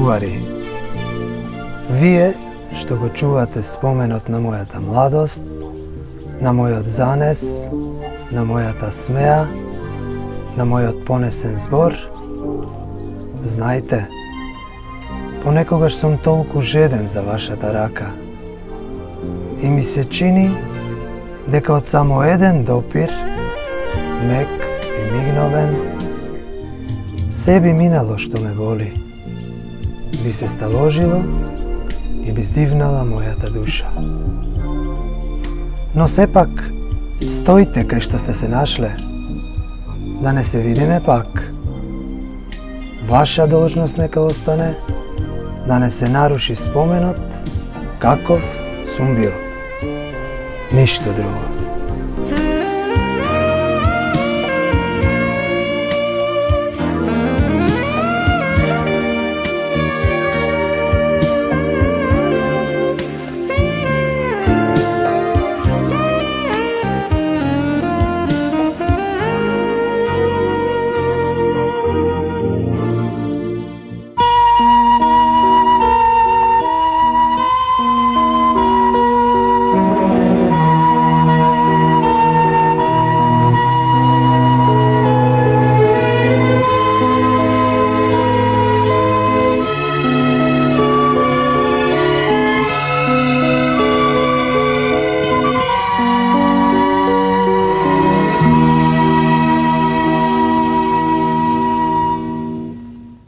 чувари, вие што го чувате споменот на мојата младост, на мојот занес, на мојата смеа, на мојот понесен збор, знајте, понекогаш сум толку жеден за вашата рака и ми се чини дека од само еден допир, мек и мигновен, се би минало што ме боли, би се сталожило и би здивнала мојата душа. Но сепак, стоите кај што сте се нашле, да не се видиме пак. Ваша должност нека остане, да не се наруши споменот каков сум бил. Ништо друго.